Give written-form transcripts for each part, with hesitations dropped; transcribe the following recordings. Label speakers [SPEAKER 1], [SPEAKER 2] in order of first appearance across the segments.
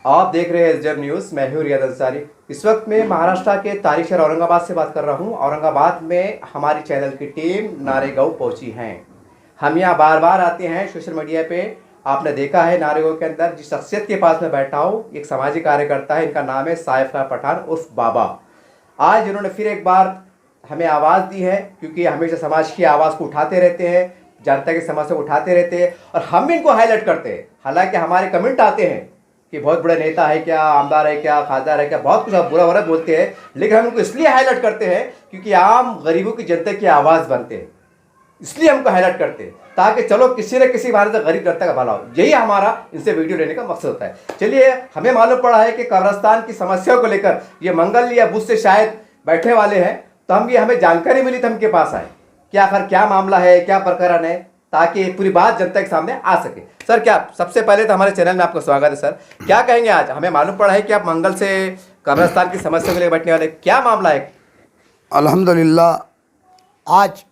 [SPEAKER 1] आप देख रहे हैं एसडीएम न्यूज़। मैं हूं रियाद अंसारी। इस वक्त मैं महाराष्ट्र के तारीख शहर औरंगाबाद से बात कर रहा हूं। औरंगाबाद में हमारी चैनल की टीम नारेगांव पहुंची है। हम यहां बार बार आते हैं सोशल मीडिया पे। आपने देखा है नारेगांव के अंदर जिस शख्सियत के पास मैं बैठा हूं, एक सामाजिक कार्यकर्ता है। इनका नाम है साइफ खां पठान उर्फ बाबा। आज इन्होंने फिर एक बार हमें आवाज़ दी है, क्योंकि हमेशा समाज की आवाज़ को उठाते रहते हैं, जनता की समस्या को उठाते रहते हैं और हम इनको हाईलाइट करते हैं। हालांकि हमारे कमेंट आते हैं कि बहुत बड़ा नेता है क्या, आमदार है क्या, खासदार है क्या, बहुत कुछ बुरा बुरा बोलते हैं, लेकिन हम उनको इसलिए हाईलाइट करते हैं क्योंकि आम गरीबों की जनता की आवाज़ बनते हैं। इसलिए हमको हाईलाइट करते हैं ताकि चलो किसी न किसी बारे से गरीब जनता का भला हो। यही हमारा इनसे वीडियो लेने का मकसद होता है। चलिए, हमें मालूम पड़ा है कि कब्रिस्तान की समस्याओं को लेकर ये मंगल या बुध से शायद बैठने वाले हैं, तो हमें जानकारी मिली तो हम के पास आए कि आखिर क्या मामला है, क्या प्रकरण है, ताकि पूरी बात जनता के सामने आ सके। सर, क्या सबसे पहले तो हमारे चैनल में आपका स्वागत है। सर, क्या कहेंगे? आज हमें मालूम पड़ा है कि आप मंगल से कब्रिस्तान की समस्या को लेकर बैठने वाले, क्या मामला है?
[SPEAKER 2] अल्हम्दुलिल्लाह, आज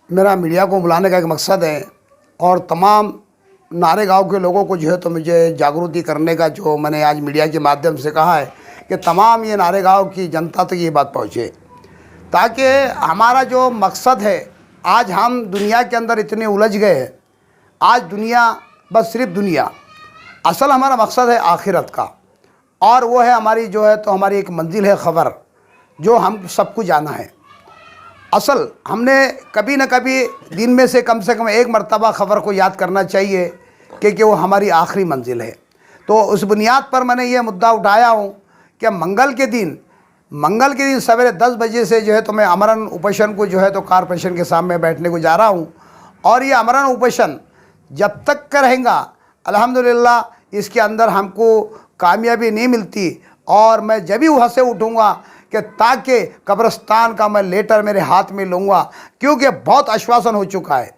[SPEAKER 2] मेरा मीडिया को बुलाने का एक मकसद है और तमाम नारेगांव के लोगों को जो है तो मुझे जागृति करने का, जो मैंने आज मीडिया के माध्यम से कहा है कि तमाम ये नारेगांव की जनता तक ये बात पहुँचे, ताकि हमारा जो मकसद है, आज हम दुनिया के अंदर इतने उलझ गए हैं। आज दुनिया बस सिर्फ दुनिया, असल हमारा मकसद है आखिरत का, और वो है हमारी जो है तो हमारी एक मंजिल है खबर, जो हम सबको जाना है। असल हमने कभी न कभी दिन में से कम एक मरतबा ख़बर को याद करना चाहिए, क्योंकि वो हमारी आखिरी मंजिल है। तो उस बुनियाद पर मैंने ये मुद्दा उठाया हूँ कि मंगल के दिन सवेरे 10 बजे से जो है तो मैं अमरन उपोषण को जो है तो कॉरपोरेशन के सामने बैठने को जा रहा हूँ। और ये अमरन उपोषण जब तक का रहेगा, अल्हम्दुलिल्लाह इसके अंदर हमको कामयाबी नहीं मिलती, और मैं जब भी वहाँ से उठूँगा कि ताकि कब्रिस्तान का मैं लेटर मेरे हाथ में लूँगा, क्योंकि बहुत आश्वासन हो चुका है।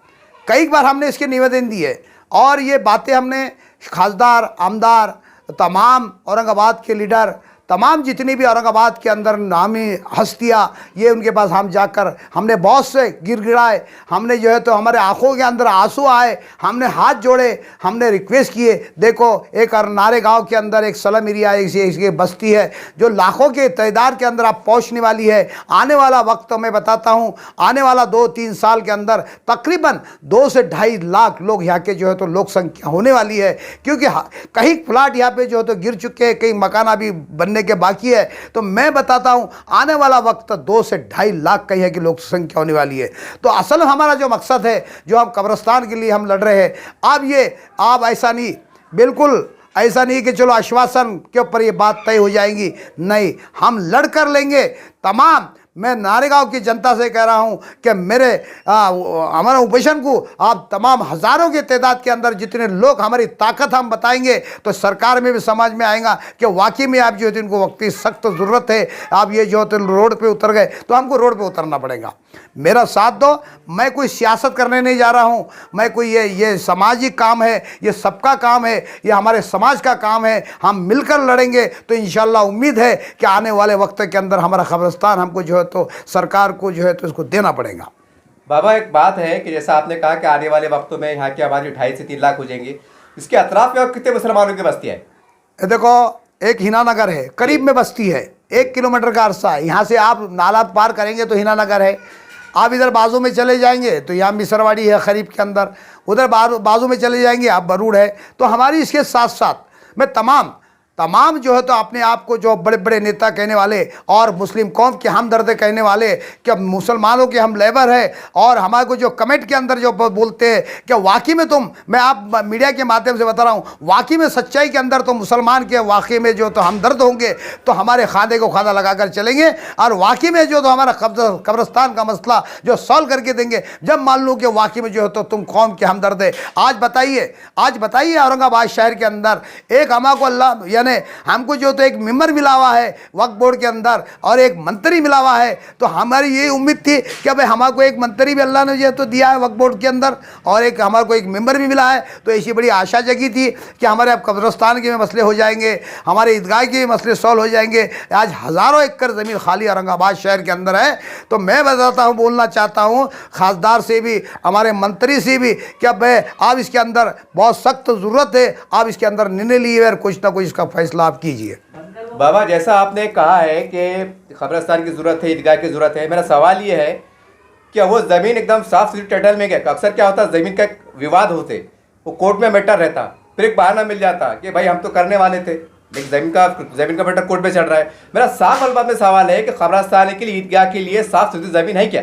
[SPEAKER 2] कई बार हमने इसके निवेदन दिए और ये बातें हमने खासदार, आमदार, तमाम औरंगाबाद के लीडर, तमाम जितनी भी औरंगाबाद के अंदर नामी हस्तियाँ, ये उनके पास हम जाकर हमने बहुत से गिड़गिड़ाए, हमने जो है तो हमारे आंखों के अंदर आंसू आए, हमने हाथ जोड़े, हमने रिक्वेस्ट किए। देखो, एक नारेगांव के अंदर एक स्लम एरिया, एक बस्ती है जो लाखों के तादाद के अंदर आप पहुंचने वाली है। आने वाला वक्त तो मैं बताता हूं, आने वाला 2-3 साल के अंदर तकरीबन 2 से 2.5 लाख लोग यहाँ के जो है तो लोक संख्या होने वाली है, क्योंकि कहीं प्लाट यहाँ पे जो है तो गिर चुके हैं, कई मकान अभी बनने के बाकी है। तो मैं बताता हूं, आने वाला वक्त 2 से 2.5 लाख कहीं है कि लोक संख्या होने वाली है। तो असल हमारा जो मकसद है, जो हम कब्रिस्तान के लिए हम लड़ रहे हैं, आप ऐसा नहीं, बिल्कुल ऐसा नहीं कि चलो आश्वासन के ऊपर ये बात तय हो जाएगी, नहीं, हम लड़ कर लेंगे। तमाम मैं नारेगांव की जनता से कह रहा हूं कि मेरे हमारे उपोषण को आप तमाम हज़ारों के तादाद के अंदर जितने लोग हमारी ताकत हम बताएंगे, तो सरकार में भी समझ में आएगा कि वाकई में आप जो है इनको वक्ती सख्त ज़रूरत है। आप ये जो है रोड पे उतर गए तो हमको रोड पे उतरना पड़ेगा। मेरा साथ दो। मैं कोई सियासत करने नहीं जा रहा हूँ, मैं कोई ये सामाजिक काम है, ये सबका काम है, ये हमारे समाज का काम है। हम मिलकर लड़ेंगे तो इंशाल्लाह उम्मीद है कि आने वाले वक्त के अंदर हमारा कब्रिस्तान हमको जो है तो सरकार को जो है तो इसको देना पड़ेगा।
[SPEAKER 1] बाबा, एक बात है कि जैसा आपने कहा कि आने वाले वक्तों में यहाँ की आबादी 2.5 से 3 लाख हो जाएंगी, इसके अतराफ में और कितने मुसलमानों की बस्ती है?
[SPEAKER 2] देखो, एक हिनानगर है, करीब में बस्ती है, 1 किलोमीटर का अरसा है। यहाँ से आप नाला पार करेंगे तो हिनानगर है। आप इधर बाजू में चले जाएंगे तो यहाँ मिसरवाड़ी है खरीब के अंदर, उधर बाजू में चले जाएंगे आप बरूड़ है। तो हमारी इसके साथ साथ मैं तमाम जो है तो अपने आप को जो बड़े बड़े नेता कहने वाले और मुस्लिम कौम के हमदर्द कहने वाले कि मुसलमानों के हम लेबर है, और हमारे को जो कमेंट के अंदर जो बोलते हैं कि वाकई में मैं आप मीडिया के माध्यम से बता रहा हूँ, वाकई में सच्चाई के अंदर तो मुसलमान के वाकई में जो तो हमदर्द होंगे तो हमारे खादे को खादा लगा कर चलेंगे, और वाकई में जो तो हमारा कब्रिस्तान का मसला जो सॉल्व करके देंगे, जब मान लो कि वाकई में जो है तो तुम कौम के हमदर्द है। आज बताइए औरंगाबाद शहर के अंदर एक अमा को अल्लाह यानी ने हमको जो तो एक मेंबर मिला हुआ है वक्फ बोर्ड के अंदर और एक मंत्री मिला हुआ है, तो हमारी ये उम्मीद थी कि भाई हमारे को एक मंत्री भी अल्लाह ने जो तो दिया है वक्फ बोर्ड के अंदर और एक हमारे को एक मेंबर भी मिला है, तो ऐसी बड़ी आशा जगी थी कि हमारे अब कब्रिस्तान के भी मसले हो जाएंगे, हमारे ईदगाह के भी मसले सॉल्व हो जाएंगे। आज हज़ारों एकड़ ज़मीन खाली औरंगाबाद शहर के अंदर है। तो मैं बताता हूँ, बोलना चाहता हूँ खासदार से भी, हमारे मंत्री से भी कि अब आप इसके अंदर बहुत सख्त ज़रूरत है, आप इसके अंदर निर्णय लिए और कुछ ना कुछ इसका फैसला आप कीजिए।
[SPEAKER 1] बाबा, जैसा आपने कहा है कि कब्रिस्तान की ज़रूरत है, ईदगाह की ज़रूरत है, मेरा सवाल ये है कि वो ज़मीन एकदम साफ सुथरी टाइटल में गया। अक्सर क्या होता है, ज़मीन का एक विवाद होते, वो कोर्ट में मैटर रहता, फिर एक बहाना मिल जाता कि भाई हम तो करने वाले थे, लेकिन ज़मीन का मैटर कोर्ट में चल रहा है। मेरा साफ अल्फाज में सवाल है कि कब्रिस्तान के लिए, ईदगाह के लिए साफ सुथरी ज़मीन है क्या?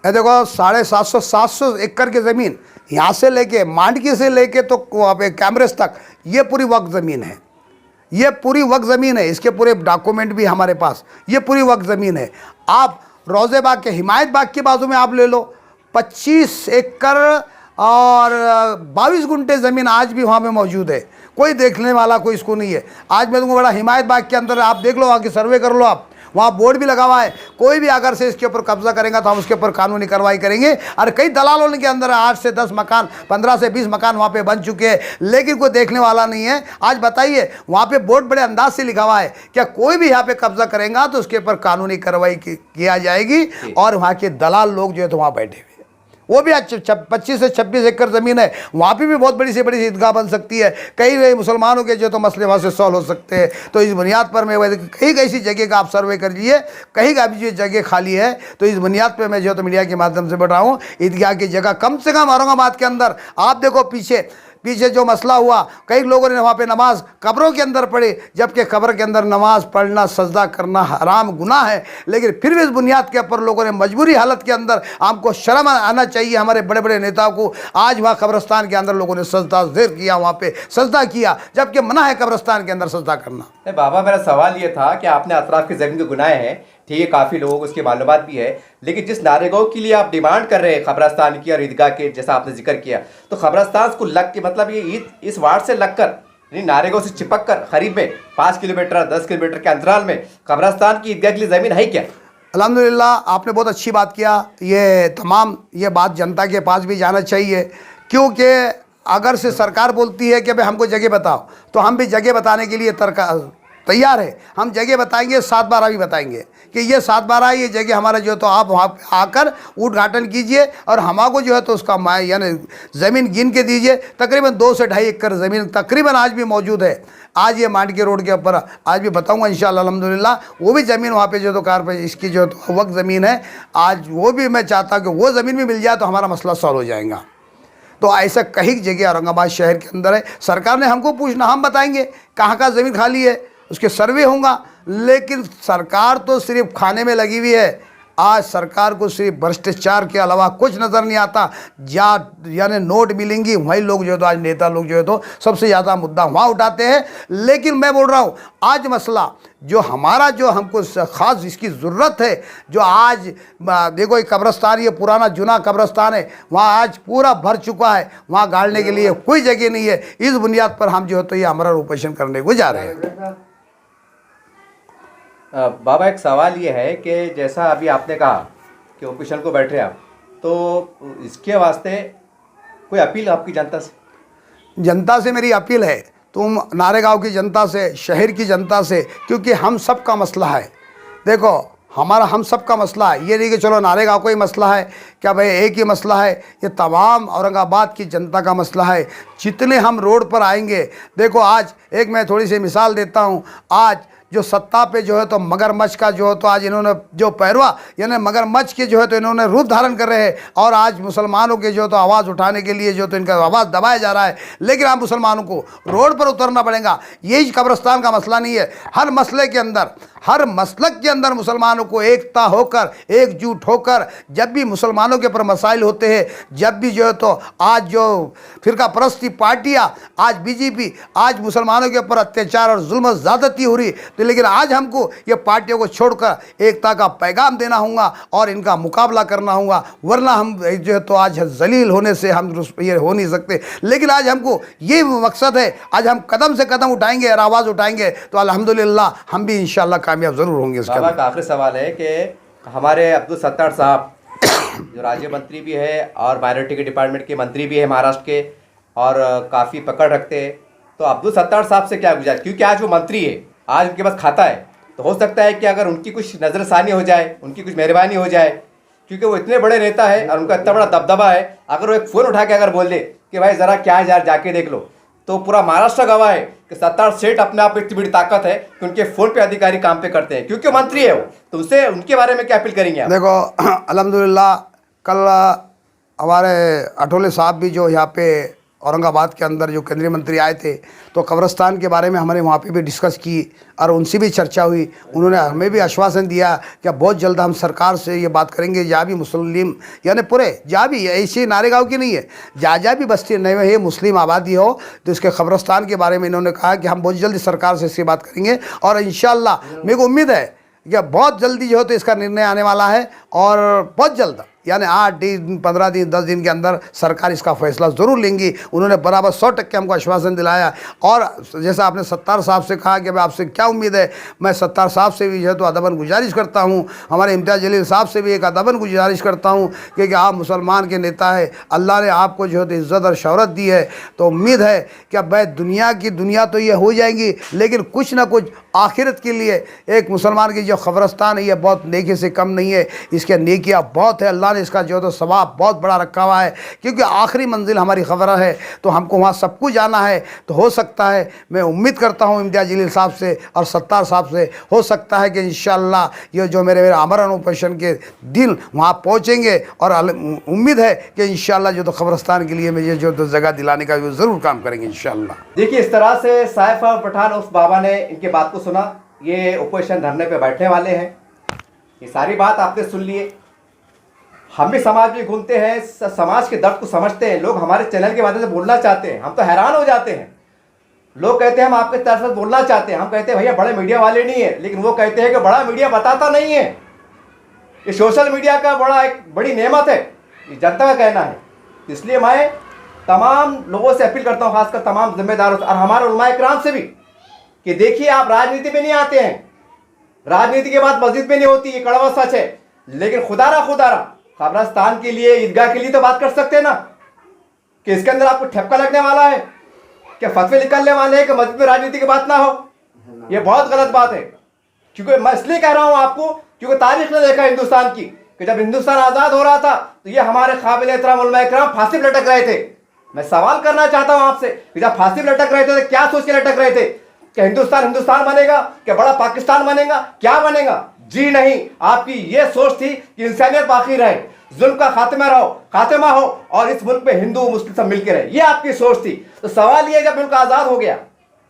[SPEAKER 2] देखो 750 एकड़ की ज़मीन यहाँ से लेके मांडकी से लेके तो कैमरेज तक ये पूरी वक्फ ज़मीन है, ये पूरी वक्फ ज़मीन है। इसके पूरे डॉक्यूमेंट भी हमारे पास, ये पूरी वक्फ ज़मीन है। आप रोज़े बाग के हिमायत बाग के बाजू में आप ले लो, 25 एकड़ और 22 गुंठे ज़मीन आज भी वहाँ पे मौजूद है। कोई देखने वाला कोई इसको नहीं है। आज मैं तुमको बड़ा हिमायत बाग के अंदर आप देख लो, वहाँ की सर्वे कर लो आप, वहाँ बोर्ड भी लगा हुआ है। कोई भी अगर से इसके ऊपर कब्जा करेगा तो हम उसके ऊपर कानूनी कार्रवाई करेंगे। और कई दलालों के अंदर 8 से 10 मकान, 15 से 20 मकान वहाँ पे बन चुके हैं, लेकिन कोई देखने वाला नहीं है। आज बताइए, वहाँ पे बोर्ड बड़े अंदाज से लिखा हुआ है, क्या कोई भी यहाँ पे कब्जा करेगा तो उसके ऊपर कानूनी कार्रवाई किया जाएगी। और वहाँ के दलाल लोग जो है तो वहाँ बैठे हुए, वो भी आज 25 से 26 एकड़ ज़मीन है, वहाँ पे भी बहुत बड़ी से बड़ी ईदगाह बन सकती है। कई मुसलमानों के जो तो मसले वहाँ से सॉल्व हो सकते हैं। तो इस बुनियाद पर मैं कहीं ऐसी जगह का आप सर्वे कर लीजिए, कहीं का भी जो जगह खाली है, तो इस बुनियाद पर मैं जो तो मीडिया के माध्यम से बढ़ रहा हूँ, ईदगाह की जगह कम से कम औरंगाबाद के अंदर। आप देखो पीछे जो मसला हुआ, कई लोगों ने वहाँ पे नमाज कब्रों के अंदर पढ़ी, जबकि कब्र के अंदर नमाज पढ़ना, सजदा करना हराम गुनाह है। लेकिन फिर भी इस बुनियाद के ऊपर लोगों ने मजबूरी हालत के अंदर, हमको शर्म आना चाहिए हमारे बड़े बड़े नेताओं को, आज वहाँ कब्रस्तान के अंदर लोगों ने सजदा ज़ेर किया, वहाँ पे सजदा किया, जबकि मना है कब्रस्तान के अंदर सजदा करना।
[SPEAKER 1] बाबा, मेरा सवाल ये था कि आपने अतराफ़ की ज़मीन को गुनाए हैं, ठीक है, काफ़ी लोगों को उसकी मालूमात भी है, लेकिन जिस नारेगांव के लिए आप डिमांड कर रहे हैं कब्रिस्तान की और ईदगाह के, जैसा आपने जिक्र किया, तो कब्रिस्तान को लग के, मतलब ये ईद इस वार्ड से लगकर, यानी नारेगांव से चिपक कर करीब में 5 किलोमीटर 10 किलोमीटर के अंतराल में कब्रिस्तान की ईदगाह के लिए ज़मीन है क्या?
[SPEAKER 2] अल्हम्दुलिल्लाह, आपने बहुत अच्छी बात किया। ये बात जनता के पास भी जाना चाहिए, क्योंकि अगर से सरकार बोलती है कि भाई हमको जगह बताओ, तो हम भी जगह बताने के लिए तैयार है। हम जगह बताएंगे, 7/12 भी बताएंगे कि ये 7/12 ये जगह हमारा जो, तो आप वहाँ पे आकर उद्घाटन कीजिए और हमको जो है तो उसका यानी ज़मीन गिन के दीजिए। तकरीबन 2 से 2.5 एकड़ ज़मीन तकरीबन आज भी मौजूद है। आज ये मांडकी रोड के ऊपर आज भी बताऊँगा इंशाअल्लाह अल्हम्दुलिल्लाह, वो भी ज़मीन वहाँ पे जो तो कार पे इसकी जो तो वक्त ज़मीन है, आज वो भी मैं चाहता हूँ कि वो ज़मीन भी मिल जाए तो हमारा मसला सॉल्व हो जाएगा। तो ऐसा कई जगह औरंगाबाद शहर के अंदर है। सरकार ने हमको पूछना, हम बताएंगे कहाँ कहाँ ज़मीन खाली है, उसके सर्वे होगा। लेकिन सरकार तो सिर्फ खाने में लगी हुई है। आज सरकार को सिर्फ भ्रष्टाचार के अलावा कुछ नज़र नहीं आता। यानी नोट मिलेंगी, वही लोग जो है तो आज नेता लोग जो है तो सबसे ज़्यादा मुद्दा वहाँ उठाते हैं। लेकिन मैं बोल रहा हूँ, आज मसला जो हमारा, जो हमको ख़ास इसकी ज़रूरत है, जो आज देखो ये कब्रस्तान, ये पुराना जुना कब्रस्तान है, वहाँ आज पूरा भर चुका है, वहाँ गाड़ने के लिए कोई जगह नहीं है। इस बुनियाद पर हम जो है तो ये हमारा ऑपरेशन करने को जा रहे हैं।
[SPEAKER 1] बाबा, एक सवाल ये है कि जैसा अभी आपने कहा कि ऑपरेशन को बैठे आप, तो इसके वास्ते कोई अपील आपकी जनता से?
[SPEAKER 2] मेरी अपील है, तुम नारेगांव की जनता से, शहर की जनता से, क्योंकि हम सब का मसला है। देखो हम सब का मसला है, ये नहीं कि चलो नारेगांव को ही मसला है, क्या भाई एक ही मसला है, ये तमाम औरंगाबाद की जनता का मसला है। जितने हम रोड पर आएंगे, देखो आज एक मैं थोड़ी सी मिसाल देता हूँ। आज जो सत्ता पे जो है तो मगरमच्छ का जो है तो आज इन्होंने जो पैरवा यानी मगरमच्छ के जो है तो इन्होंने रूप धारण कर रहे हैं, और आज मुसलमानों के जो तो आवाज़ उठाने के लिए जो तो इनका आवाज़ दबाया जा रहा है। लेकिन आप मुसलमानों को रोड पर उतरना पड़ेगा। यही कब्रिस्तान का मसला नहीं है, हर मसले के अंदर, हर मसलक के अंदर मुसलमानों को एकता होकर, एकजुट होकर, जब भी मुसलमानों के ऊपर मसाइल होते हैं, जब भी जो है तो आज जो फिरका परस्ती पार्टियाँ, आज बीजेपी, आज मुसलमानों के ऊपर अत्याचार और जुल्म ज़्यादती हो रही, तो तो लेकिन आज हमको ये पार्टियों को छोड़कर एकता का पैगाम देना होगा और इनका मुकाबला करना होगा, वरना हम जो है तो आज जलील होने से हम ये हो नहीं सकते। लेकिन आज हमको ये मकसद है, आज हम कदम से कदम उठाएंगे और आवाज़ उठाएंगे तो अल्हम्दुलिल्लाह हम भी इंशाल्लाह कामयाब ज़रूर होंगे।
[SPEAKER 1] बाबा का आखिरी सवाल है कि हमारे अब्दुल सत्तार साहब जो राज्य मंत्री भी है और माइनॉरिटी के डिपार्टमेंट के मंत्री भी है महाराष्ट्र के, और काफ़ी पकड़ रखते हैं, तो अब्दुल सत्तार साहब से क्या गुजारिश, क्योंकि आज वो मंत्री है, आज उनके पास खाता है, तो हो सकता है कि अगर उनकी कुछ नज़रसानी हो जाए, उनकी कुछ मेहरबानी हो जाए, क्योंकि वो इतने बड़े नेता है और उनका इतना बड़ा दबदबा है, अगर वो एक फ़ोन उठा के अगर बोल दे कि भाई ज़रा क्या है यार जाके देख लो, तो पूरा महाराष्ट्र गवाह है कि सत्तार सेठ अपने आप में इतनी बड़ी ताकत है कि उनके फ़ोन पे अधिकारी काम पे करते हैं, क्योंकि मंत्री है वो। तो उससे उनके बारे में क्या अपील करेंगे आप?
[SPEAKER 2] देखो अल्हम्दुलिल्लाह कल हमारे अठोले साहब भी जो यहाँ पे औरंगाबाद के अंदर जो केंद्रीय मंत्री आए थे, तो कब्रस्तान के बारे में हमने वहाँ पे भी डिस्कस की और उनसे भी चर्चा हुई। उन्होंने हमें भी आश्वासन दिया कि बहुत जल्द हम सरकार से ये बात करेंगे, जहाँ भी मुस्लिम यानी पूरे जहाँ भी ऐसी नारेगांव की नहीं है, जहाँ भी बस्ती नए है मुस्लिम आबादी हो, तो इसके कब्रस्तान के बारे में इन्होंने कहा कि हम बहुत जल्दी सरकार से इसकी बात करेंगे और इंशाअल्लाह मेरे को उम्मीद है कि बहुत जल्दी जो है तो इसका निर्णय आने वाला है और बहुत जल्द यानी 8 दिन 15 दिन 10 दिन के अंदर सरकार इसका फैसला ज़रूर लेंगी। उन्होंने बराबर 100% हमको आश्वासन दिलाया। और जैसा आपने सत्तार साहब से कहा कि मैं आपसे क्या उम्मीद है, मैं सत्तार साहब से भी जो है तो अदबन गुजारिश करता हूँ, हमारे इम्तियाज़ जलील साहब से भी एक अदबन गुजारिश करता हूँ क्योंकि आप मुसलमान के नेता है, अल्लाह ने आपको जो है तो इज़्ज़त और शौहरत दी है, तो उम्मीद है कि अब भाई दुनिया तो ये हो जाएंगी, लेकिन कुछ ना कुछ आखिरत के लिए एक मुसलमान की जो कब्रस्तान है ये बहुत नेकी से कम नहीं है, इसके नेकियाँ बहुत है, अल्लाह ने इसका जो है तो सवाब बहुत बड़ा रखा हुआ है, क्योंकि आखिरी मंजिल हमारी खबर है, तो हमको वहाँ सब कुछ जाना है। तो हो सकता है, मैं उम्मीद करता हूँ इम्तियाज़ जलील साहब से और सत्तार साहब से, हो सकता है कि इंशाअल्लाह ये जो मेरे आमरण ऑपरेशन के दिन वहाँ पहुँचेंगे और उम्मीद है कि इंशाअल्लाह जो तो कब्रस्तान के लिए मुझे जो तो जगह दिलाने का ज़रूर काम करेंगे इंशाअल्लाह।
[SPEAKER 1] देखिए इस तरह से साइफ और पठान उस बाबा ने इनकी बात को सुना, ये ऑपरेशन धरने पे बैठने वाले हैं, ये सारी बात आपने सुन लिए। हम भी समाज में घूमते हैं, समाज के दर्द को समझते हैं, लोग हमारे चैनल के माध्यम से बोलना चाहते हैं, हम तो हैरान हो जाते हैं। लोग कहते हैं हम आपके तरफ से बोलना चाहते हैं, हम कहते हैं भैया बड़े मीडिया वाले नहीं है, लेकिन वो कहते हैं कि बड़ा मीडिया बताता नहीं है। ये सोशल मीडिया का एक बड़ी नेमत है, ये जनता का कहना है। इसलिए मैं तमाम लोगों से अपील करता हूँ, खासकर तमाम जिम्मेदारों से और हमारे उलमाए किराम से भी, कि देखिए आप राजनीति में नहीं आते हैं, राजनीति के बाद मस्जिद में नहीं होती, ये कड़वा सच है, लेकिन खुदारा कब्रस्तान के लिए, ईदगाह के लिए तो बात कर सकते हैं ना, कि इसके अंदर आपको ठपका लगने वाला है, क्या फतवे निकलने वाले हैं कि मस्जिद में राजनीति की बात ना हो। ये बहुत गलत बात है, क्योंकि मैं इसलिए कह रहा हूं आपको क्योंकि तारीख ने देखा हिंदुस्तान की कि जब हिंदुस्तान आज़ाद हो रहा था तो ये हमारे काबिल एहतराम उलमाए किराम फांसी पर लटक रहे थे। मैं सवाल करना चाहता हूं आपसे कि जब फांसी पर लटक रहे थे तो क्या सोच के लटक रहे थे कि हिंदुस्तान बनेगा, क्या बड़ा पाकिस्तान बनेगा, क्या बनेगा? जी नहीं, आपकी ये सोच थी कि इंसानियत बाकी रहे, जुल्म का खात्मा हो और इस मुल्क में हिंदू मुस्लिम सब मिलकर रहे, ये आपकी सोच थी। तो सवाल ये जब मुल्क आज़ाद हो गया,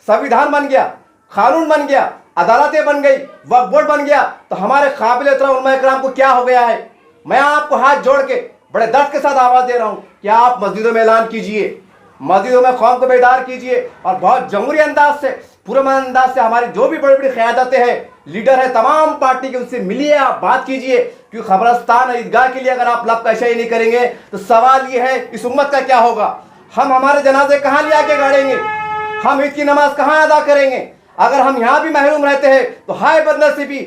[SPEAKER 1] संविधान बन गया, कानून बन गया, अदालतें बन गई, वक्फ बोर्ड बन गया, तो हमारे काबिल एहतराम उलमाए किराम को क्या हो गया है? मैं आपको हाथ जोड़ के बड़े दर्द के साथ आवाज़ दे रहा हूँ कि आप मस्जिदों में ऐलान कीजिए, मस्जिदों में कौम को बेदार कीजिए और बहुत जमहूरी अंदाज से, पुरअमन अंदाज से हमारी जो भी बड़ी बड़ी क़यादतें हैं, लीडर है तमाम पार्टी के, उनसे मिलिए, आप बात कीजिए। क्योंकि कब्रस्तान और ईदगाह के लिए अगर आप लबकशाई नहीं करेंगे तो सवाल ये है इस उम्मत का क्या होगा? हम हमारे जनाजे कहाँ ले आके गाड़ेंगे? हम ईद की नमाज कहाँ अदा करेंगे? अगर हम यहाँ भी महरूम रहते हैं तो हाय बदनसीबी,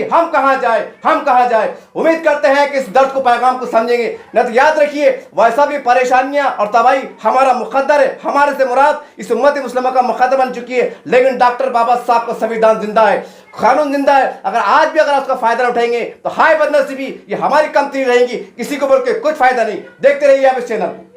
[SPEAKER 1] हम कहाँ जाए। उम्मीद करते हैं कि इस दर्द को, पैगाम को समझेंगे। न तो याद रखिए वैसा भी परेशानियां और तबाही हमारा मुकद्दर है, हमारे से मुराद इस उम्मत मुस्लिमा का मुकद्दर बन चुकी है, लेकिन डॉक्टर बाबा साहब का संविधान जिंदा है, कानून जिंदा है। अगर आज भी अगर उसका फायदा उठाएंगे तो हाय बदनसीबी, ये हमारी कमती रहेंगी, किसी को बोल के कुछ फायदा नहीं। देखते रहिए आप इस चैनल को।